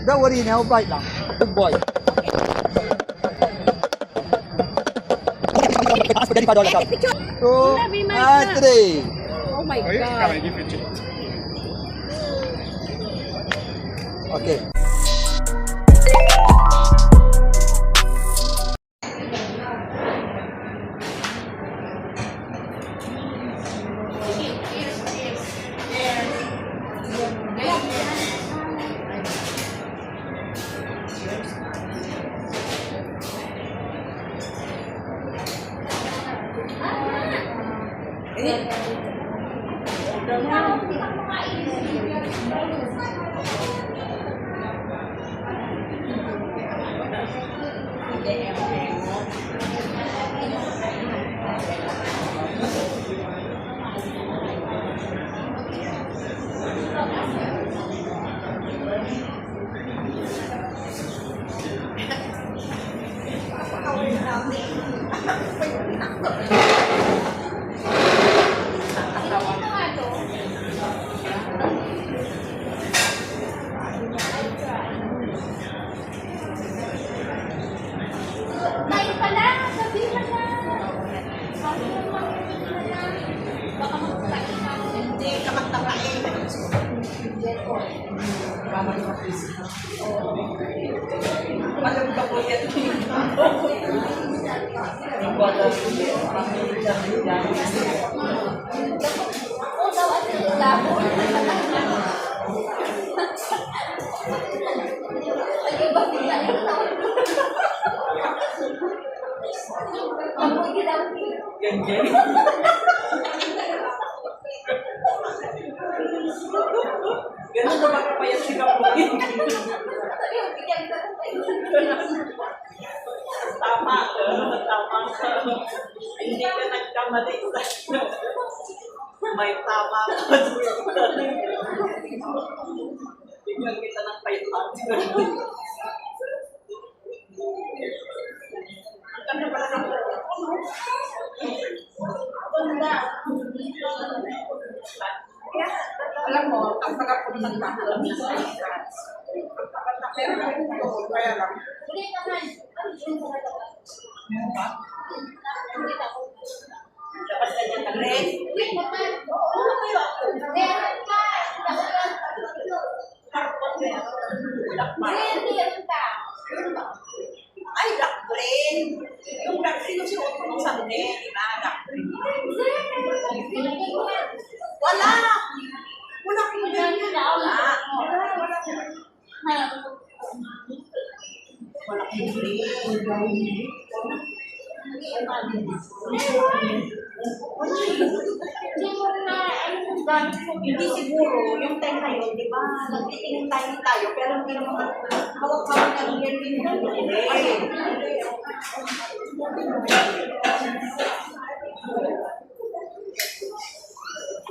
Don't worry, now bite lang. Good boy. Ask for Daddy $5. Two, and three. Oh my Can God. I give you chips? Okay. Ganun na magpapayat si Kapoy. Tama ka. Hindi ka nagkamali. May tama ka. Bigyan kita ng payat. Ang kanya pala ng alam mo, ang pagkapunta ng alam niya sa France. Pero kaya lang. Dapat na niya ng red. Ay, black brain. Yung black brain yung sinuot ko ng sandel. Black brain. Wala! Wala ko na yun. Wala. Wala ko hindi siguro yung time na yun, di ba? Nagtitingin tayo, pero hindi naman hawak-hawak na rin din.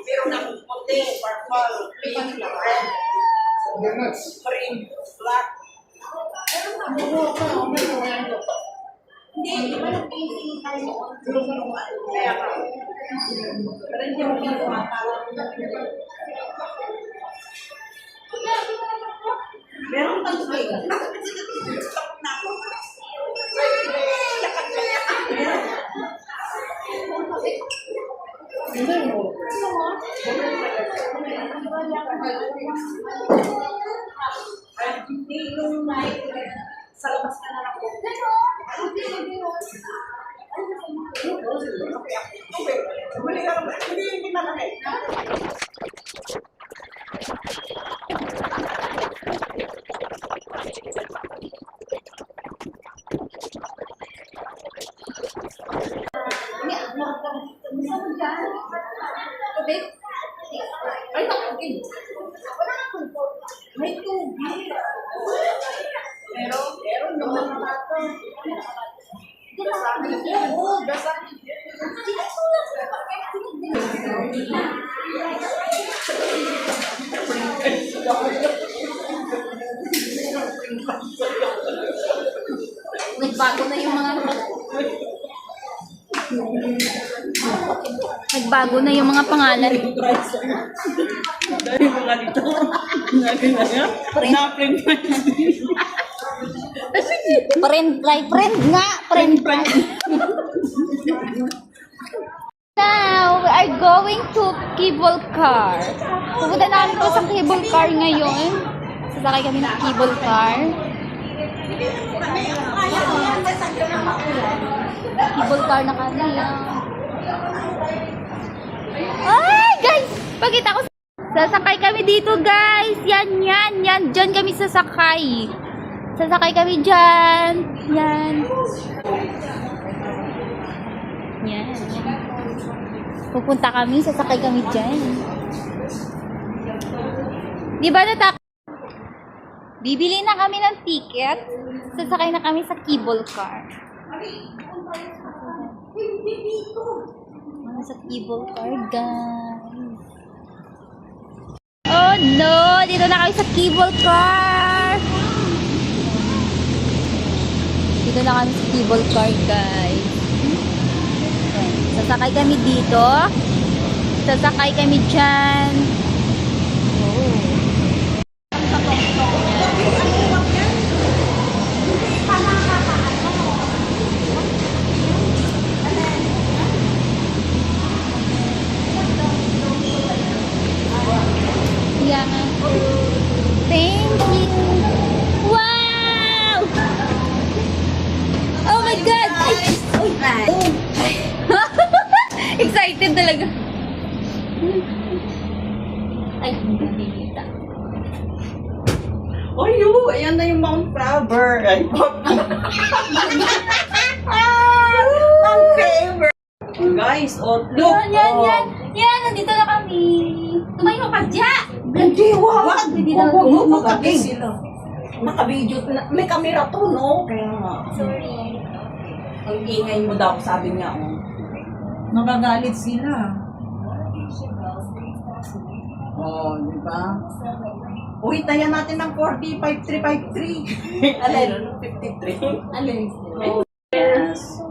Pero puti, purple, pink, red, green, black. Hindi, di ba nag-painting tayo? Kaya ka. Pero hindi mo ginagawa. Meron pang swing. Stop na ako. Hindi yung night sa labas ka na lang po. Hindi na lang eh. Ay, nakagin. Wala akong po. May tubig. Meron naman na ito. Oo, basahin. Nagbago na yung mga Nagbago na yung mga pangalan. Dahil mga dito. Na-print pa. Friend nga. Friend. Now, we are going to cable car. Pupunta namin po sa cable car ngayon. Sasakay kami ng cable car. Cable car na kami. Ay, guys! Pakita ko. Sasakay kami dito, guys. Yan. Diyan kami sasakay. Sasakay kami dyan. Yan. Pupunta kami, sasakay kami dyan. Di ba natak? Bibili na kami ng ticket. Sasakay na kami sa cable car. Sa cable car, guys. Oh no! Dito na kami sa cable car. Dito na kami sa cable car, guys. Sasakay kami dito. Sasakay kami dyan. Oh. Yeah. Thank you. Wow! Oh my God! Excited talaga. Ay, hindi kita. Ayan na yung Mount Faber. Ay, Mount Faber. Guys, look. Yan. Nandito na kami. Tumayo ka dyan. Hindi, wag. Hindi sila. Naka-video. May camera to, no? Kaya nga. Sorry. Ang ingay mo daw, sabi niya, Magagalit sila. di ba? Uy, tayan natin ng 40-5353. Alin? 53? Alin? Yes.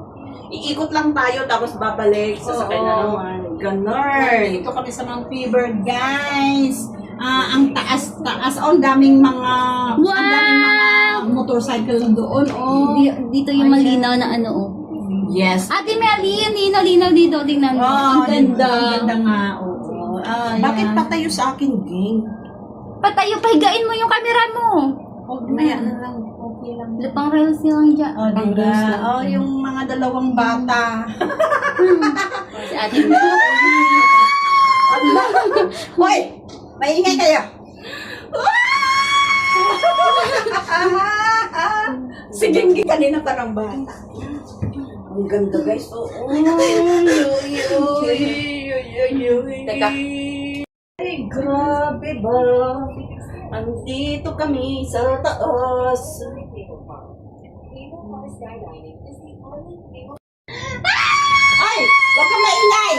Iikot lang tayo, tapos babalik. Sasakay na naman. Ganon. Ito kami sa Mount Faber, guys. Ang taas-taas. Ang daming mga motorcycle doon. Dito yung malinaw na ano, oh. Yes. Ate Melly, linaw dito. Tingnan mo. Ang ganda. Ang ganda nga. Oo. Bakit patayo sa akin, Ging? Patayo, pahigain mo yung camera mo. Maya na lang. Okay lang. Lupang reels yung dyan. Diba? Yung mga dalawang bata. Si Ate Melly. Hoy! Maingay kayo! Si Gengi kanina parang bata. Ang ganda, guys. Teka. Ay, grabe ba? Andito kami sa taas. Ay! Huwag ka maingay!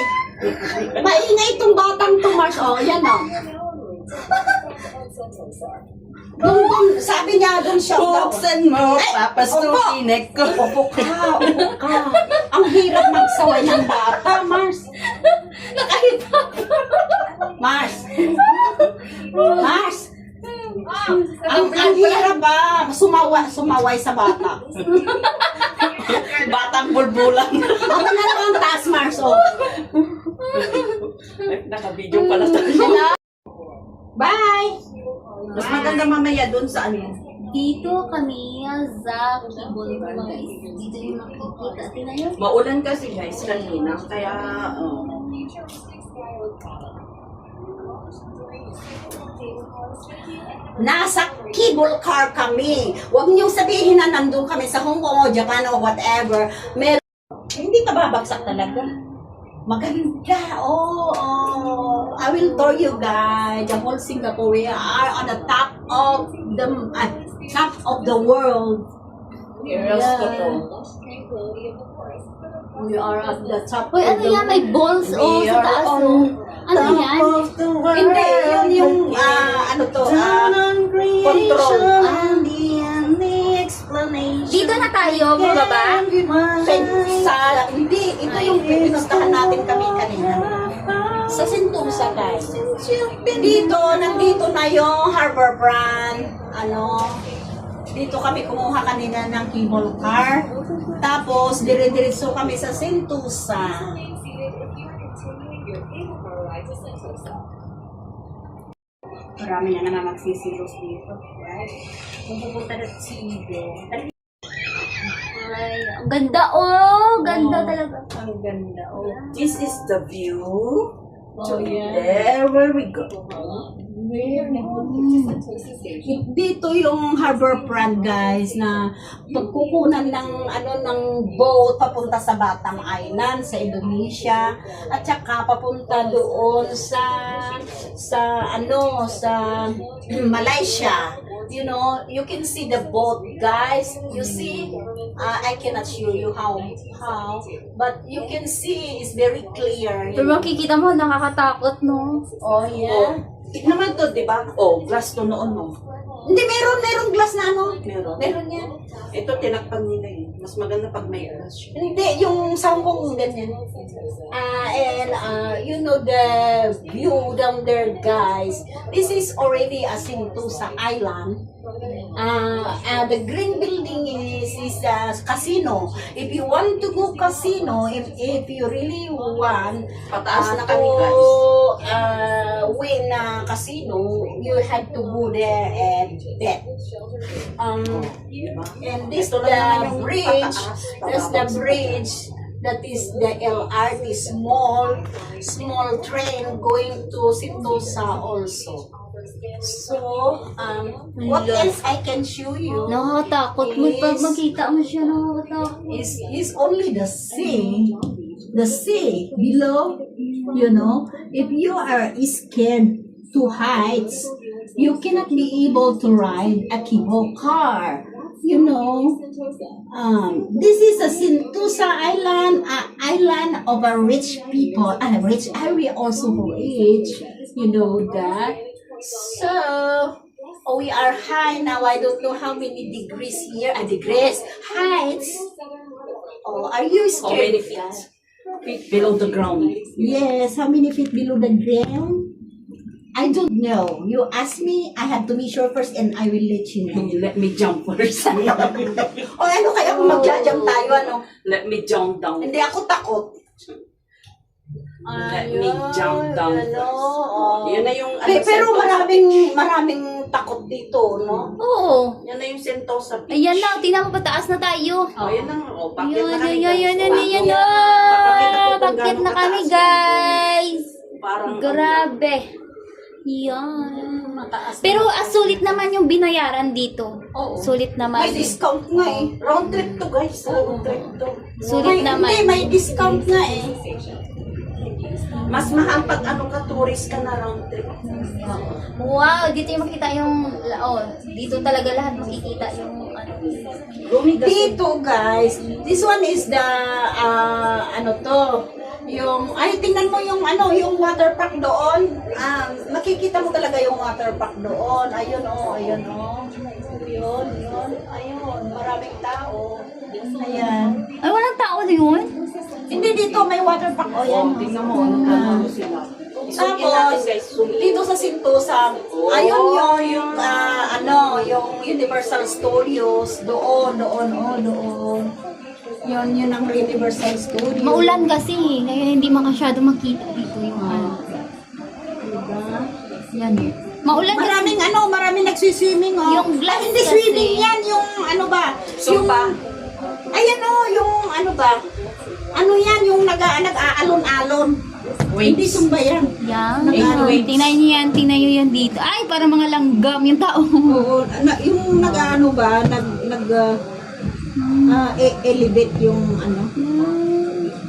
Maingay itong batang to, Mars. Yan o. Doon, sabi niya, doon siya. Buksan mo, papastukinek ko. Upo ka. Ang hirap magsaway ng bata, Mars. Nakahitap. Mars. Ang hirap ba? Sumaway sa bata. Batang bulbulan. Ako na lang ang taas, Mars. Naka-video pala tayo. Bye! Mas maganda mamaya doon sa ano. Dito kami sa cable guys. Dito yung makikita. Tingnan nyo. Maulan kasi guys kanina, kaya nasa cable car kami. Huwag niyong sabihin na nandun kami sa Hong Kong o Japan o whatever. Hindi ka babagsak talaga. Maganda. I will tell you guys, the whole Singapore, we are on the top of the world. Yes. We are at the top Uy, of ano the yan? May balls We sa are taas. on Ano yan? Hindi, yun yung, control. Dito na tayo, baba? Hindi, ito yung pinustahan natin kami kanina. Sa Sentosa, guys. Dito, nandito na yung Harborfront. Dito kami kumuha kanina ng cable car. Tapos, dire-diretso kami sa Sentosa. Marami na naman magsisilos dito. Right? Kung pupunta na si Ibe. Ay, ang ganda oh! Ganda talaga. Ang ganda. Oh. This is the view. Oh, yeah. There where we go. Dito yung Harborfront, guys, na pagkukunan ng boat papunta sa Batam Island sa Indonesia at saka papunta doon sa Malaysia. You know, you can see the boat, guys. You see, I cannot show you how, but you can see it's very clear. Pero makikita mo, nakakatakot, no? Oh, yeah. Tignan naman to, di ba? Oh, glass to noon, no? Hindi, meron glass na Meron. Meron yan. Ito, tinakpan nila eh. Mas maganda pag may glass siya. Hindi, yung sa Hong Kong ganyan. You know the view down there, guys. This is already a Sentosa Island. The green building is a casino. If you want to go casino, if you really want Pataas na kami, guys. win a casino, you have to go there and bet. And this Ito lang naman the yung bridge. pataas, That's the bridge. That is the LRT, small train going to Sentosa also. So, what else I can show you Nakakatakot mo pag makita mo siya, nakakatakot. is only the sea. The sea below, you know, if you are scared to heights, you cannot be able to ride a cable car. You know, this is a Sentosa Island, island of a rich people, rich area also rich. You know that. So, we are high now. I don't know how many degrees here. Degrees, heights. Oh, are you How scared? many feet? Feet below the ground. Yes, how many feet below the ground? I don't know. You ask me, I have to measure first and I will let you know. Let me jump first. O ano kaya kung magja-jump tayo, ano? Let me jump down. Hindi ako takot. Let me jump down first. Oh. Yun na yung Pero Sentosa maraming takot dito, no? Oo. Beach. Yan na yung Sentosa Beach. Ayan na, tingnan mo, pataas na tayo. Oh, yan na. Oh, bakit Yun, na kami, yun, guys? yun, yun, Bakit? yun, Bakit na kami, guys. Parang Grabe. Yan. Mataas. Pero sulit naman yung binayaran dito. Oo. Sulit naman. May discount nga eh. round trip to, guys. Round trip to. Sulit naman. Hindi, may discount nga eh. Mas mahal pag tourist ka na round trip. Wow, dito yung makita yung, dito talaga lahat makikita yung, Lumigas. Dito, guys, this one is the, tingnan mo yung, yung water park doon. Makikita mo talaga yung water park doon. Ayun, ayun. Ayun, maraming tao. Ayan. ay, walang tao na yun? Hindi dito, may water park. O, yan. Tingnan mo, ano sila. Isukin natin, Tapos, guys. Zoom in. dito sa Sentosa, ayun yung Universal Studios, doon. Yun ang Universal Studios. Maulan kasi, kaya hindi makasyado makita dito yung Diba? Yan. Maulan kasi. Maraming nagsiswimming, oh. Yung glass Hindi kasi. swimming yan, yung Sumpa. Ayan, yung yan, yung nag-aalon-alon. Hindi sumba yan. Yan. Wait. Tingnan niyo yan dito. Ay, para mga langgam yung tao. Oo, yung elevate yung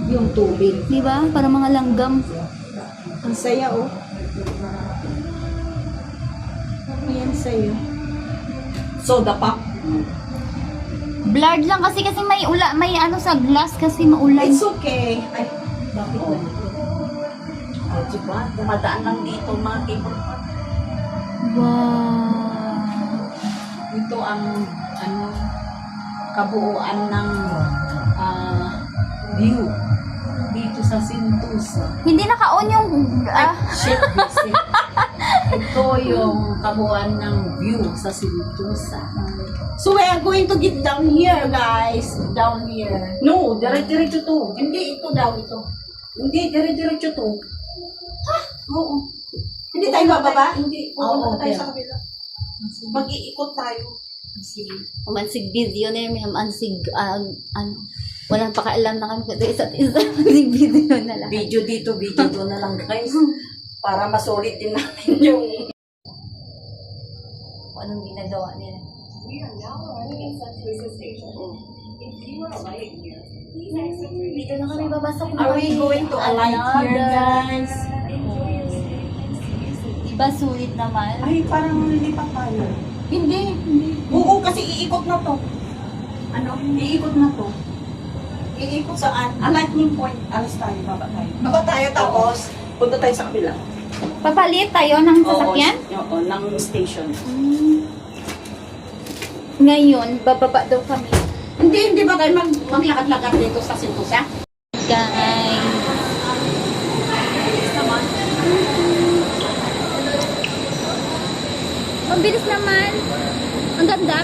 yung tubig. Di ba? Para mga langgam. Ang saya, oh. Ayan sa'yo. Soda pop. Blurred lang kasi may sa glass kasi maulan. It's okay. Ay, bakit ba? Oh, diba? Dumadaan lang dito mga cable car. Wow. Ito ang kabuuan ng view. dito sa Sentosa. Hindi naka-on yung... Shit, busy. Ito yung kabuuan ng view sa Sentosa. So we are going to get down here, guys. Down here. No, dire-diretso to. Hindi, ito daw, ito. Hindi, dire-diretso to. Oo. Hindi tayo bababa? Hindi. Oo, Pupunta tayo okay. sa kabila. Mag-iikot tayo. Sige. Umansig video na yun, umansig, walang pakialam na kami kasi isa't isa. Umansig video na lang. Video dito, video doon na lang guys. Para masulit din namin yung... Kung anong ginagawa nila. Dito na kami babasok na Are we kami. going to alight here, guys? Diba sulit naman? Ay, parang lilipat tayo. Hindi, hindi. Oo, kasi iikot na to. Ano? Iikot na to. Iikot saan? A lightning point. Alas tayo, baba tayo. Baba tayo tapos punta tayo sa kabila. Papalit tayo ng sasakyan? Oo, ng station. Ngayon, bababa daw kami. Hindi ba tayo maglakad-lakad dito sa Sentosa? Guys. Ang bilis naman. Ang ganda.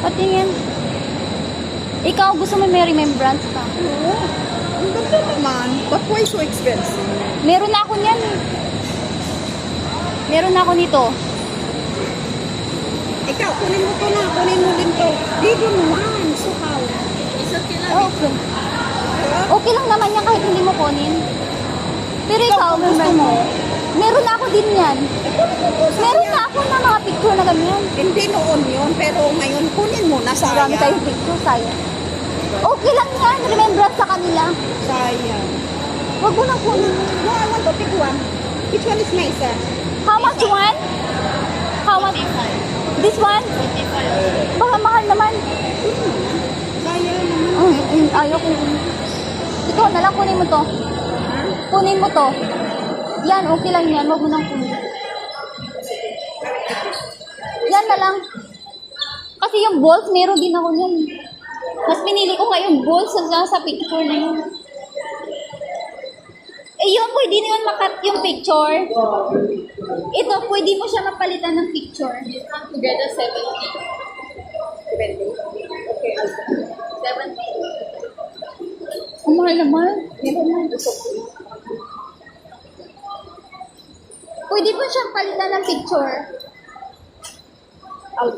Patingin. Ikaw, gusto mo may remembrance ka? Ang ganda naman. But why so expensive? Meron na ako niyan. Meron na ako nito. Ikaw, kunin mo to na. Kunin mo din to. Dito naman. So how? Okay. Okay lang naman yan kahit hindi mo kunin. Pero ikaw, gusto mo? Meron na ako din yan. Meron na ako na mga picture na ganyan. Hindi noon yun, pero ngayon kunin mo na. Marami tayong picture, sayang. Okay lang yan, remembrance sa kanila. Sayang. Huwag mo nang kunin. No, I want to pick one. Which one is nicer? How much one? How much? This one? Baka mahal naman. Sayang naman. Ayaw ko. Ikaw na lang, kunin mo to. Kunin mo to. Yan, okay lang yan. Huwag mo nang kunin. Yan na lang. Kasi yung balls, meron din ako yan. Mas pinili ko nga yung balls sa picture na yun. Eh yun, pwede na yun makat yung picture. Ito, pwede mo siya mapalitan ng picture. Together, 70. 70. Okay, I'll 70. Ang mahal naman. Pwede mo siyang palitan ng picture.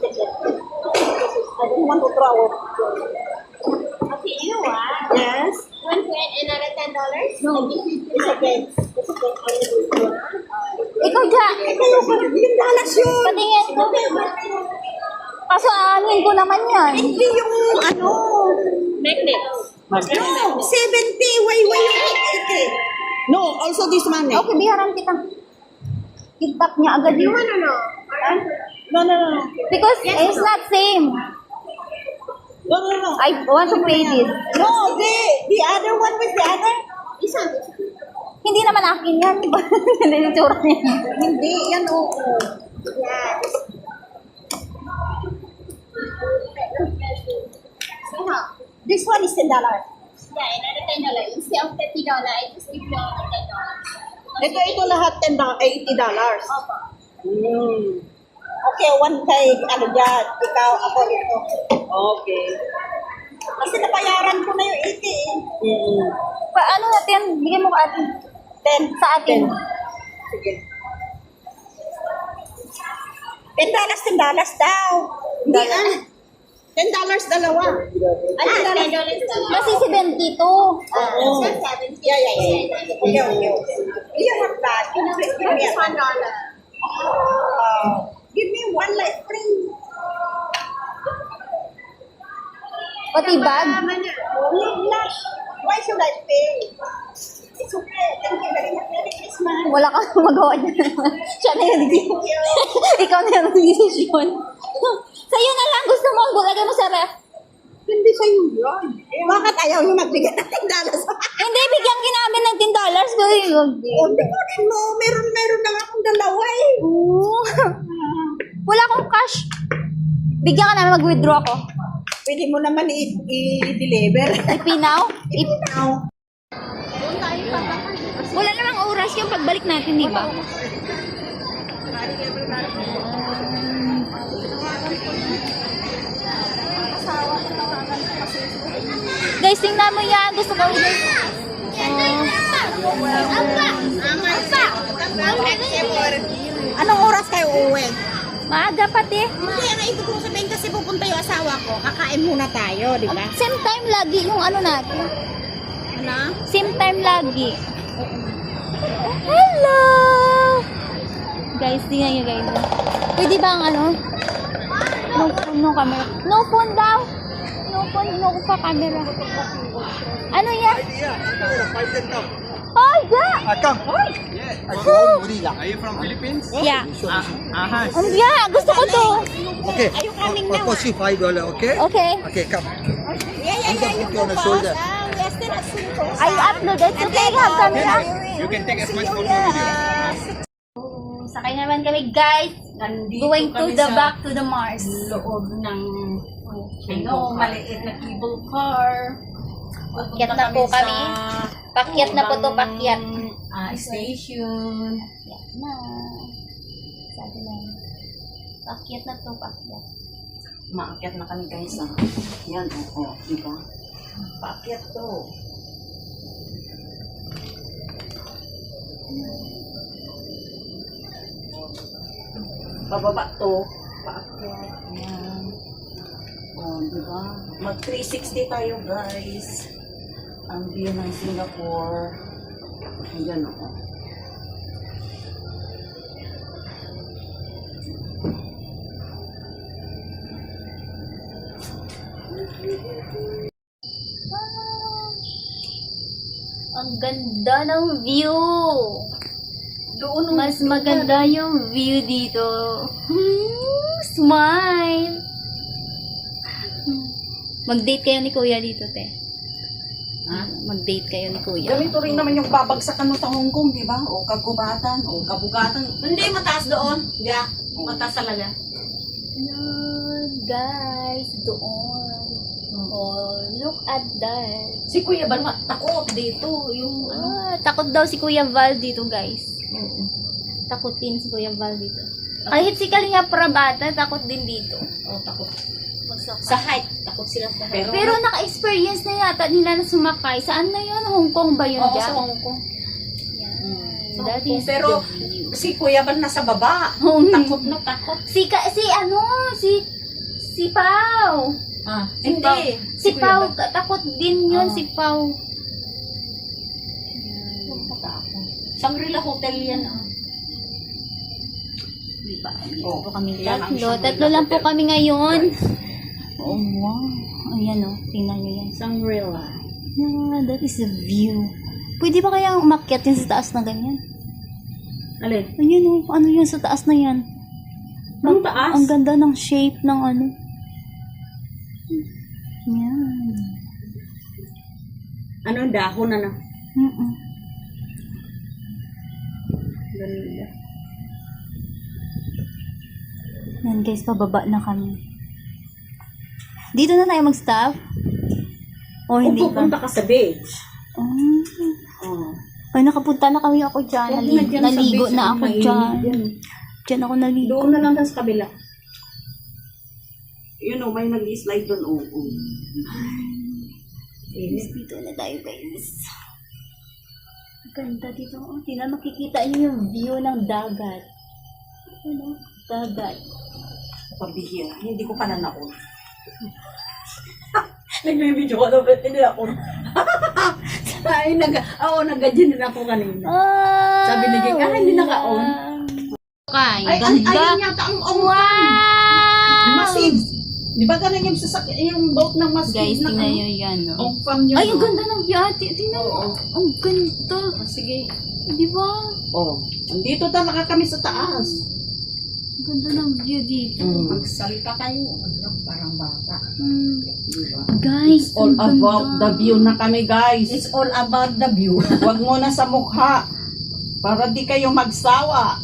take it. I don't want to throw it. Okay, you know what? Yes. You want to add another $10? No, it's okay. It's okay. Ikaw dyan. $10 yun. Patingin ko. Kaso aanin ko naman yan. Hindi yung ano. No, 70. Why yung 80? No, also this one. Okay, biharan kita. Kitap niya agad yun. No. Because it's not same. No. I want to pay this. No, the other one with the other. This one. Hindi naman akin yan. Hindi yung tsura niya. Hindi, yan oo. Yes. This one is $10. Yeah, another $10. Instead of $30, I just give you another $10. Ito lahat $10, $80. Opo. Okay, one kay ano dyan. Ikaw, ako ito. Okay. Kasi nabayaran ko na yung 80 Ano natin? Bigyan mo ka atin. 10. Sa atin. Sige. $10 daw. Hindi $10 dalawa. Ano $10? Kasi 72. Oo. Yeah. Okay. You have that. Give me $1. Give me one like free. Pati bag. Why should I pay? It's okay. Thank you very much. Merry Christmas. Wala kang magawa dyan. Siya na yung Ikaw na yung decision. Sa'yo na lang. Gusto mo, lagay mo sa ref. Hindi sa'yo yun. Bakit ayaw nyo magbigay ng $10? Hindi, bigyan kinamin ng $10. Hindi ko rin mo. Meron na nga akong dalawa eh. Wala akong cash. Bigyan ka namin mag-withdraw ako. Pwede mo naman i-deliver. Ipinaw? Ipinaw. Wala namang oras yung pagbalik natin, di ba? Guys, tingnan mo yan. Gusto ko rin. Anong oras kayo uuwi? Maaga pati. Hindi, ang ibig kong sabihin kasi pupunta yung asawa ko. Kakain muna tayo, di ba? Same time lagi yung ano natin. Ano? Same time lagi. Hello! Guys, tingnan nyo guys. Pwede ba ang ano? No camera. No phone daw. No phone, no pa camera. Ano yan? Oh, yeah! Come. Are you from Philippines? Yeah. Aha. Yeah, gusto ko to. Okay. Are you coming I'll now? cost you $5, okay? Okay. Okay, come. Yeah, I'm gonna put you on the shoulder. We are still at Singapore. I upload it. Okay, have camera. You can take as much photo with you. Sakay naman kami, guys. Nandito Going to kami the sa back to the Mars. loob ng maliit na cable car. Pakyat na po kami. Pakyat na po to, pakyat. Station. Pakyat na. Sabi lang. Pakyat na to, pakyat. Maakyat na kami guys. Yan, oo. Diba? Paakyat to. Bababa to. Paakyat. Yan. Oh, diba? Mag 360 tayo guys. Ang view ng Singapore. Ayan o. Ang ganda ng view. Mas maganda yung view dito. Smile. Mag-date kayo ni Kuya dito, te. Ha? Mag-date kayo ni Kuya. Ganito rin naman yung babagsakan mo sa Hong Kong, di ba? O kagubatan, o kabugatan. Hindi, mataas doon. Yeah, mataas talaga. Yun, guys, doon. Oh, look at that. Si Kuya Ban takot dito. Yung ano. Takot daw si Kuya Val dito, guys. Takutin si Kuya Val dito. Kahit si Kalinga Prabata, takot din dito. Oh, takot. Magsakay. Sa height, takot sila sa height. Pero naka-experience na yata nila na sumakay. Saan na yun? Hong Kong ba yun Oo, dyan? sa Hong Kong. Yan. That is Pero the view. si Kuya Ban nasa baba. Takot na takot. Si Pao. Hindi. Si Pao, takot din yun, si Pao. Shangri-La Hotel yan. Diba? Oh, Po kami yan ang tatlo. Shangri-La Tatlo lang po Hotel. kami ngayon. Oh, wow. Ayan o, tingnan nyo yan. Shangri-La. Yeah, that is a view. Pwede ba kaya umakyat yun sa taas na ganyan? Alin? Ayan o, ano yun sa taas na yan? Ang taas? Ang ganda ng shape ng ano. Yan. Ano ang dahon na na? Mm-mm. Ganda. Yan guys, pababa na kami. Dito na tayo mag-stop? O hindi Kung pa? pupunta ka sa beach. Oh. Ay, nakapunta na kami ako dyan. Huwag na dyan sa Naligo beach, na ang ako mainit dyan. yan. Dyan ako naligo. Doon na lang sa kabila. Yun o, may nag-slide doon. Oo. Guys, dito na tayo guys. Ganda dito. Oh, tingnan, makikita niyo yung view ng dagat. Ano? Dagat. Pabihira. Hindi ko pa nanaon. Nagbibidyo ko daw, ba't hindi ako? Ay, nag-gadyan din ako kanina. Sabi ni Jake, hindi naka-on. Okay, Ay, ayun yata ang Wow! Massive. Di ba ganun yung yung boat ng Massive? Guys, tingnan nyo yan. No? Ang fun yun. Ay, ang ganda ng view. Tingnan mo. Ang ganda. Sige. Di ba? Oh, andito talaga kami sa taas. Ang ganda ng view dito. Magsalita kayo. Ano, parang bata. Guys, All ang about the ganda. view na kami, guys. It's all about the view. Huwag mo na sa mukha. Para di kayo magsawa.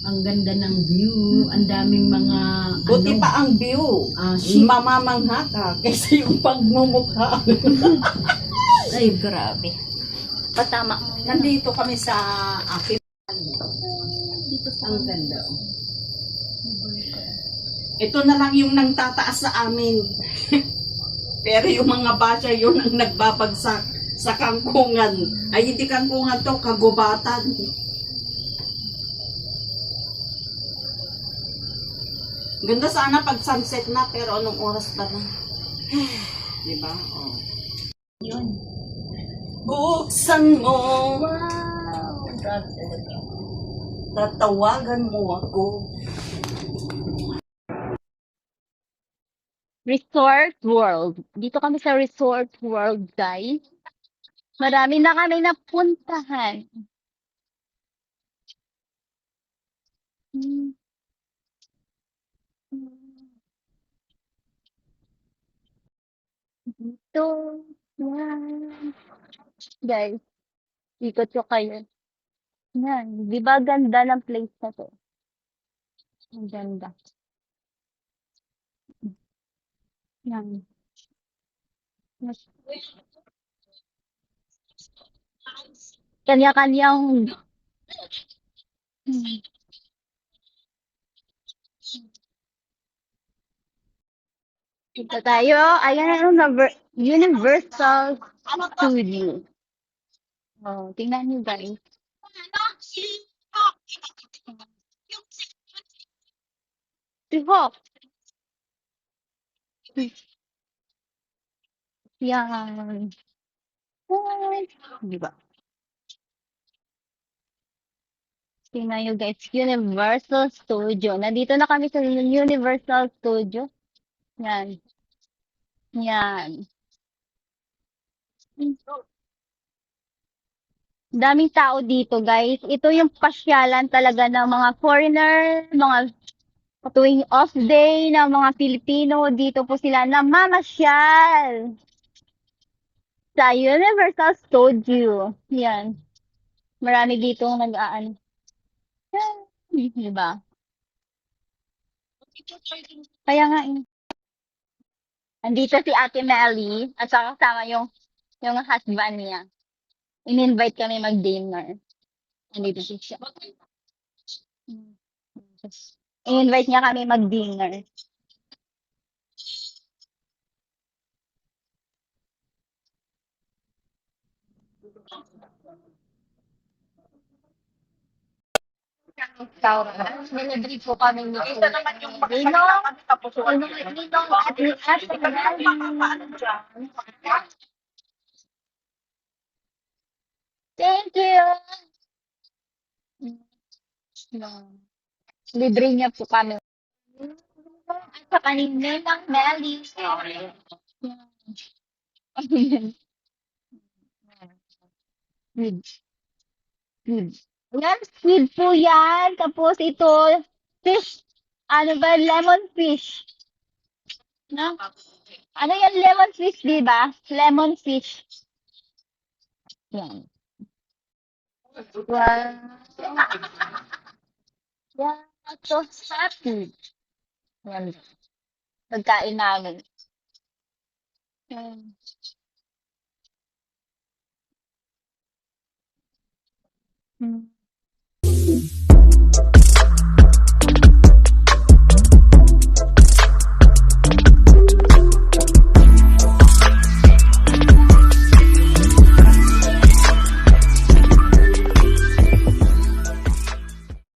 Ang ganda ng view, ang daming mga Buti ano, pa ang view. sheep. Mamamangha ka kaysa yung pagmumukha. Ay, Grabe. Patama mo. Nandito kami sa akin. Dito sa ang ganda. Ito na lang yung nang tataas sa amin. Pero yung mga basher yun ang nagbabagsak sa kangkungan. Ay, hindi kangkungan to, kagubatan. Ganda sana pag sunset na, pero anong oras ba na? Diba? Oh. yun. Buksan mo, Wow. tatawagan mo ako. Resort World. Dito kami sa Resort World, guys. Marami na kami napuntahan. Hmm. Dito. Yan. Guys, ikot ko kayo. Yan. Di ba ganda ng place na to? Ang ganda. Yan. Mas- Kanya-kanyang hmm. Dito tayo. Ayan ang Universal Studio. Oh, tingnan niyo guys. Si Hawk. Yan. Ay, di ba? Tingnan niyo guys. Universal Studio. Nandito na kami sa Universal Studio. Yan. Yan. Daming tao dito, guys. Ito yung pasyalan talaga ng mga foreigner, mga tuwing off day ng mga Pilipino. Dito po sila namamasyal sa Universal Studio. Yan. Marami dito nag-aan. Diba? Kaya nga, andito si Ate Melly at saka kasama yung husband niya. In-invite kami mag-dinner. Andito siya. In-invite niya kami mag-dinner. Nilibig po kami ni Ninong at ni Ate Melly. Thank you! Libre niya po kami. At sa kanina ng Melly. Squid. Squid. Yan, squid po yan. Tapos ito, fish. Ano ba? Lemon fish. No? Ano yan? Lemon fish, di ba? Lemon fish. Yan. Wow. Yan. So happy. Yan. Pagkain namin. Yan. Hmm.